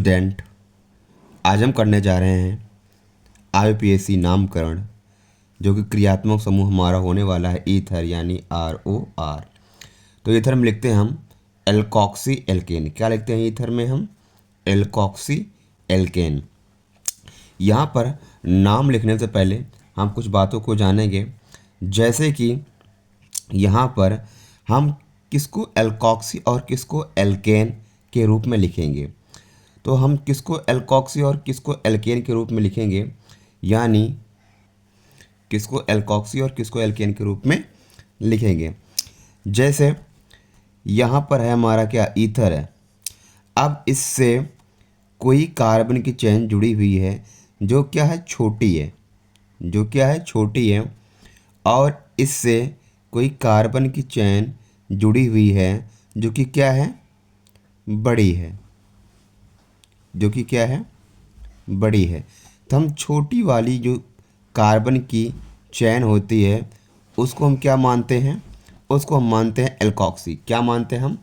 Student, आज हम करने जा रहे हैं IUPAC नामकरण, जो कि क्रियात्मक समूह हमारा होने वाला है ईथर यानी ROR। तो ईथर में लिखते हैं हम एल्कोक्सी एल्केन। क्या लिखते हैं ईथर में हम? Alkoxy alkane. यहाँ पर नाम लिखने से पहले हम कुछ बातों को जानेंगे, जैसे कि यहाँ पर हम किसको एल्कोक्सी और किसको एल्केन के रूप में लिखेंगे। तो हम किसको एल्कोक्सी और किसको एल्केन के रूप में लिखेंगे, यानी किसको एल्कोक्सी और किसको एल्केन के रूप में लिखेंगे। जैसे यहाँ पर है हमारा क्या, ईथर है। अब इससे कोई कार्बन की चेन जुड़ी हुई है जो क्या है, छोटी है, जो क्या है, छोटी है, और इससे कोई कार्बन की चेन जुड़ी हुई है जो कि क्या है, बड़ी है, जो कि क्या है, बड़ी है। तो हम छोटी वाली जो कार्बन की चेन होती है उसको हम क्या मानते हैं, उसको हम मानते हैं एल्कोक्सी। क्या मानते हैं हम?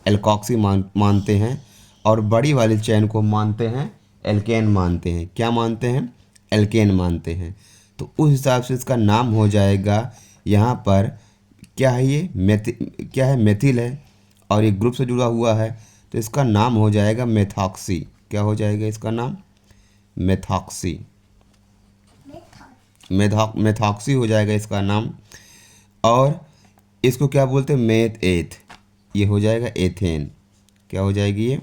एल्कोक्सी मानते हैं। और बड़ी वाली चेन को मानते हैं एल्केन मानते हैं। क्या मानते हैं? एल्केन मानते हैं। तो उस हिसाब से इसका नाम हो जाएगा, यहाँ पर क्या है, ये क्या है, मेथिल है, और ये ग्रुप से जुड़ा हुआ है, तो इसका नाम हो जाएगा मेथॉक्सी। क्या हो जाएगा इसका नाम? मेथॉक्सी। मेथॉक्सी हो जाएगा इसका नाम। और इसको क्या बोलते हैं? मेथ एथ। ये हो जाएगा एथेन। क्या हो जाएगी ये?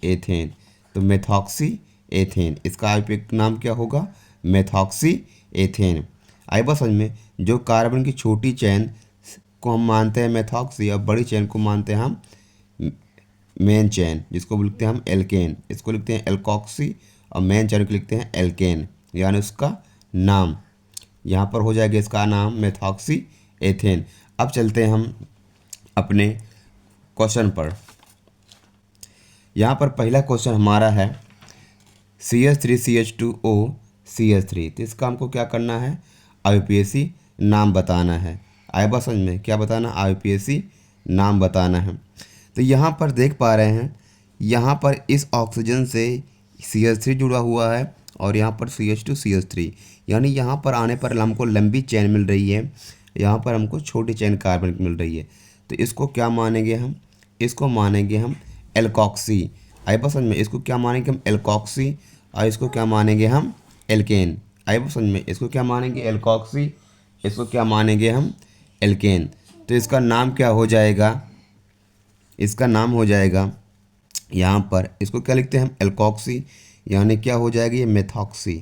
एथेन। तो मेथॉक्सी एथेन, इसका आयुर्वेदिक नाम क्या होगा? Methoxy ethane. आई बस समझ में। जो कार्बन की छोटी चेन को हम मानते हैं मेथॉक्सी, और बड़ी चेन को मानते हैं हम मेन चेन, जिसको बोलते हैं हम एल्केन। इसको लिखते हैं एल्कोक्सी, और मेन चेन को लिखते हैं एल्केन, यानी उसका नाम यहाँ पर हो जाएगा, इसका नाम मेथॉक्सी एथेन। अब चलते हैं हम अपने क्वेश्चन पर। यहाँ पर पहला क्वेश्चन हमारा है CH3CH2O CH3। तो इसका हमको क्या करना है? IUPAC नाम बताना है। आए बस समझ में? क्या बताना? IUPAC नाम बताना है। तो यहाँ पर देख पा रहे हैं, यहाँ पर इस ऑक्सीजन से CH3 जुड़ा हुआ है, और यहाँ पर CH2 CH3, यानी यहाँ पर आने पर हमको लंबी चेन मिल रही है, यहाँ पर हमको छोटी चेन कार्बन की मिल रही है। तो इसको क्या मानेंगे हम? इसको मानेंगे हम एल्कोक्सी। आई बस समझ में? इसको क्या मानेंगे हम? एल्कोक्सी। और इसको क्या मानेंगे हम? एल्केन। आई बस समझ में? इसको क्या मानेंगे? एल्कोक्सी। इसको क्या मानेंगे हम? एल्केन। तो इसका नाम क्या हो जाएगा? इसका नाम हो जाएगा यहाँ पर, इसको क्या लिखते हैं हम? एल्कोक्सी, यानी क्या हो जाएगी ये? मेथॉक्सी।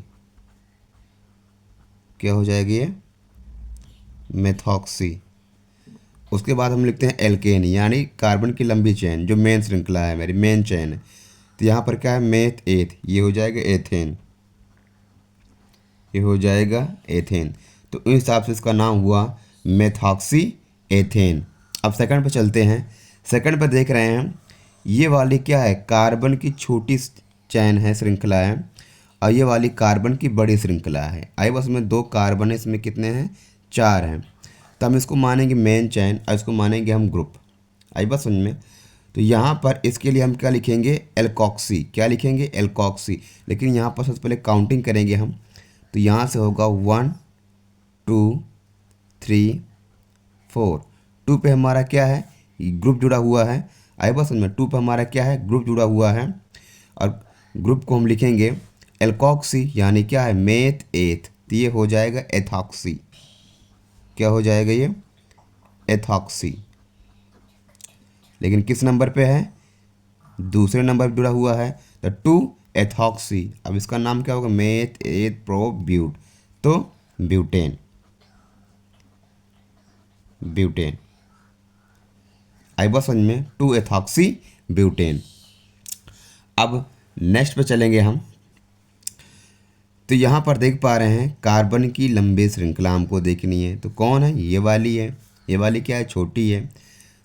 क्या हो जाएगी ये? मेथॉक्सी। उसके बाद हम लिखते हैं एल्केन, यानी कार्बन की लंबी चेन, जो मेन श्रृंखला है मेरी, मेन चेन है। तो यहाँ पर क्या है? मेथ एथ। ये हो जाएगा एथेन। ये हो जाएगा एथेन। तो इस हिसाब से इसका नाम हुआ मेथॉक्सी एथेन। अब सेकंड पे चलते हैं। सेकंड पे देख रहे हैं, ये वाली क्या है? कार्बन की छोटी चैन है, श्रृंखला है, और ये वाली कार्बन की बड़ी श्रृंखला है। आई बस में 2 कार्बन है, इसमें कितने हैं? 4 हैं। तो हम इसको मानेंगे मेन चैन, और इसको मानेंगे हम ग्रुप। आई बस समझ में? तो यहाँ पर इसके लिए हम क्या लिखेंगे? एल्कोक्सी। क्या लिखेंगे? एल्कोक्सी। लेकिन यहाँ पर सबसे पहले काउंटिंग करेंगे हम। तो यहाँ से होगा 1 2 3 4। 2 पे हमारा क्या है? ग्रुप जुड़ा हुआ है। आई बस समझ में? 2 पे हमारा क्या है? ग्रुप जुड़ा हुआ है, और ग्रुप को हम लिखेंगे एल्कोक्सी, यानी क्या है? मेथ एथ। तो ये हो जाएगा एथॉक्सी। क्या हो जाएगा ये? एथॉक्सी। लेकिन किस नंबर पे है? दूसरे नंबर पर जुड़ा हुआ है, तो 2 एथॉक्सी। अब इसका नाम क्या होगा? मेथ एथ प्रो ब्यूट। तो ब्यूटेन। ब्यूटेन। आई बस समझ में? 2 एथॉक्सी ब्यूटेन। अब नेक्स्ट पे चलेंगे हम। तो यहाँ पर देख पा रहे हैं कार्बन की लंबी श्रृंखला हमको देखनी है। तो कौन है? ये वाली है। ये वाली क्या है? छोटी है।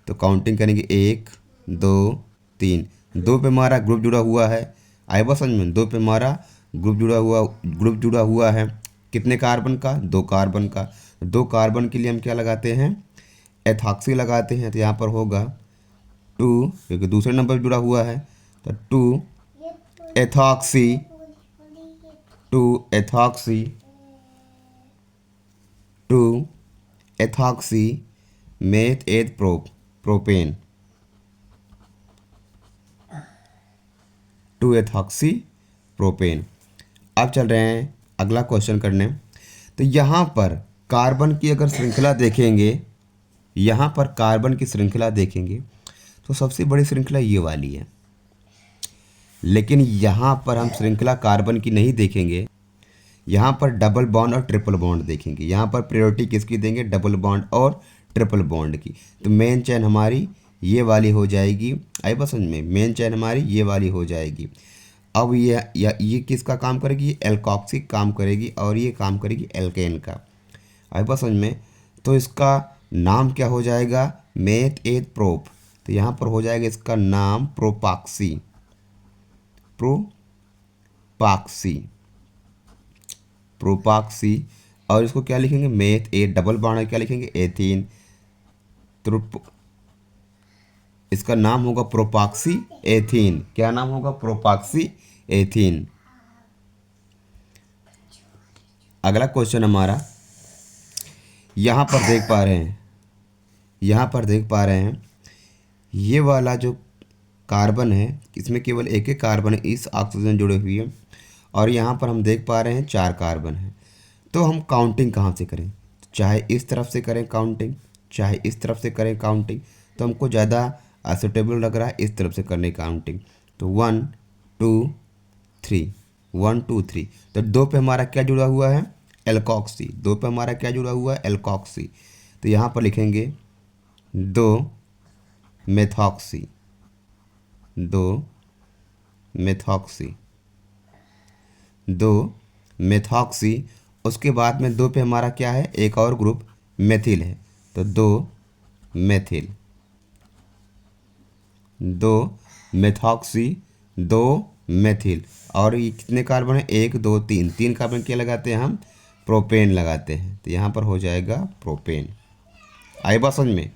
तो काउंटिंग करेंगे 1 2 3। 2 पे हमारा ग्रुप जुड़ा हुआ है। आई बस समझ में? 2 पे हमारा ग्रुप जुड़ा हुआ है। कितने कार्बन का? 2 कार्बन का। 2 कार्बन के लिए हम क्या लगाते हैं? एथॉक्सी लगाते हैं। तो यहाँ पर होगा 2, क्योंकि दूसरे नंबर पर जुड़ा हुआ है, तो 2 ethoxy, 2 ethoxy, 2 ethoxy meth eth propane, 2 ethoxy propane. अब चल रहे हैं अगला क्वेश्चन करने। तो यहाँ पर कार्बन की अगर श्रृंखला देखेंगे, यहाँ पर कार्बन की श्रृंखला देखेंगे तो सबसे बड़ी श्रृंखला ये वाली है, लेकिन यहाँ पर हम श्रृंखला कार्बन की नहीं देखेंगे, यहाँ पर डबल बॉन्ड और ट्रिपल बॉन्ड देखेंगे। यहाँ पर प्रायोरिटी किसकी देंगे? डबल बॉन्ड और ट्रिपल बॉन्ड की। तो मेन चेन हमारी ये वाली हो जाएगी। आई बस समझ में, मेन चेन हमारी ये वाली हो जाएगी। अब ये किसका काम करेगी? एल्कोक्सी काम करेगी और ये काम करेगी एल्केन का। आई बस समझ में। तो इसका नाम क्या हो जाएगा? मेथ एथ प्रोप। तो यहाँ पर हो जाएगा इसका नाम प्रोपाक्सी, प्रोपाक्सी, प्रोपाक्सी। और इसको क्या लिखेंगे? मेथ एथ, डबल बॉन्ड क्या लिखेंगे? एथीन। तो इसका नाम होगा प्रोपाक्सी एथीन। क्या नाम होगा? प्रोपाक्सी एथीन। अगला क्वेश्चन हमारा, यहाँ पर देख पा रहे हैं, यहाँ पर देख पा रहे हैं ये वाला जो कार्बन है इसमें केवल एक ही कार्बन है, इस ऑक्सीजन जुड़े हुई है, और यहाँ पर हम देख पा रहे हैं 4 कार्बन है। तो हम काउंटिंग कहाँ से करें? चाहे इस तरफ से करें काउंटिंग, चाहे इस तरफ से करें काउंटिंग, तो हमको ज़्यादा सूटेबल लग रहा है इस तरफ से करने काउंटिंग। तो 1 2 3, 1 2 3। तो 2 पे हमारा क्या जुड़ा हुआ है? एल्कोक्सी। 2 पे हमारा क्या जुड़ा हुआ है? एल्कोक्सी। तो यहाँ पर लिखेंगे 2 मेथॉक्सी, 2 मेथॉक्सी, 2 मेथॉक्सी। उसके बाद में 2 पे हमारा क्या है? एक और ग्रुप मेथिल है। तो 2 मेथिल, 2 मेथॉक्सी, 2 मेथिल। और ये कितने कार्बन है? 1 2 3, 3 कार्बन क्या लगाते हैं हम? प्रोपेन लगाते हैं। तो यहाँ पर हो जाएगा प्रोपेन। आई बात समझ में?